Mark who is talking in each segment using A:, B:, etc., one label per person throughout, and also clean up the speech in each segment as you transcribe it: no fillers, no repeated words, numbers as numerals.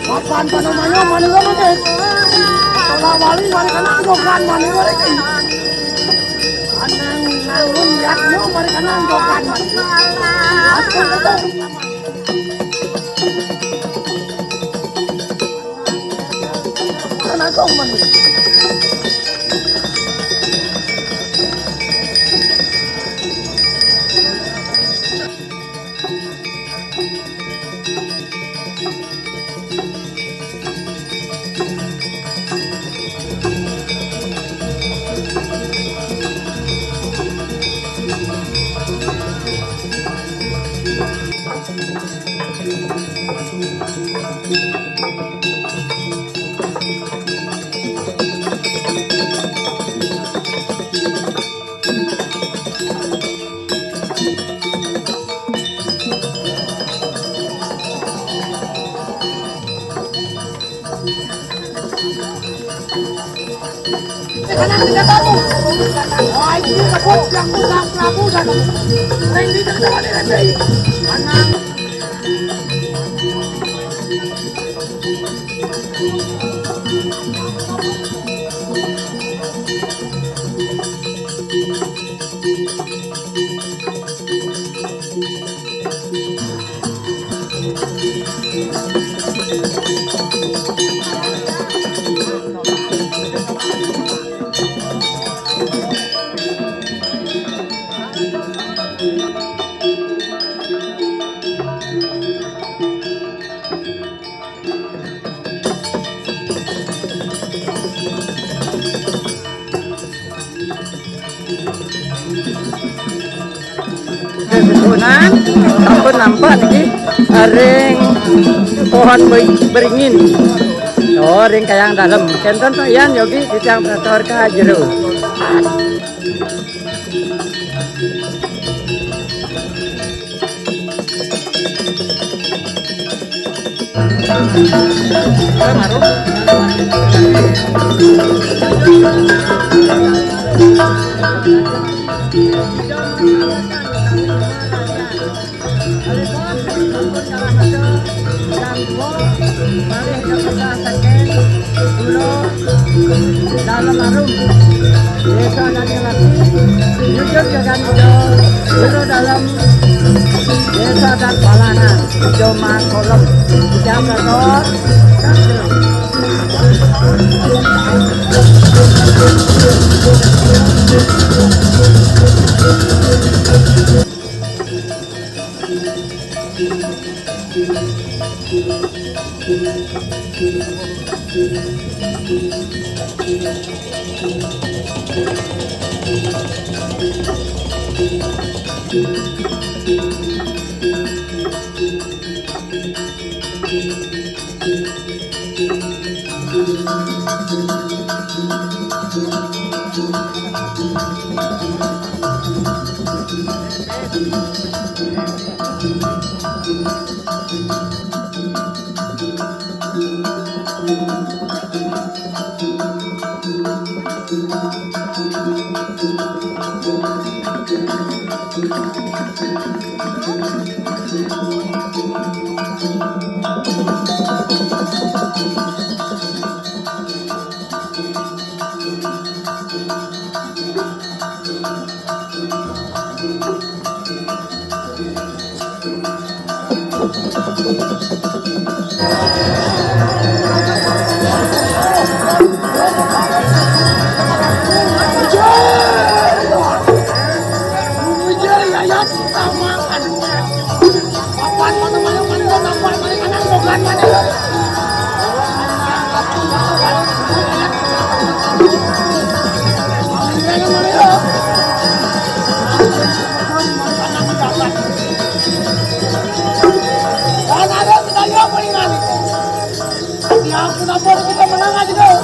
A: Makan pada mana mana mana kalau wali wali kana jokan mana wali ki anang nangun yaknya wali kana jokan mana aku itu kana kau mana kanan tidak tahu. Wah ini takut yang pulang Prabu dan Randy terjawab di Randy. Kanan. Betulan, sampun nampak iki ring pohon beringin. Oh, ring kayang dalam. Kenten Pak Yan yogi dicang prator ka jero. Dalam arum desa dan laki jujur jagan udo dalam desa dan palangan cuma kolom jam betul Papan
B: Napoli kita menang aja kau.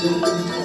B: Thank you.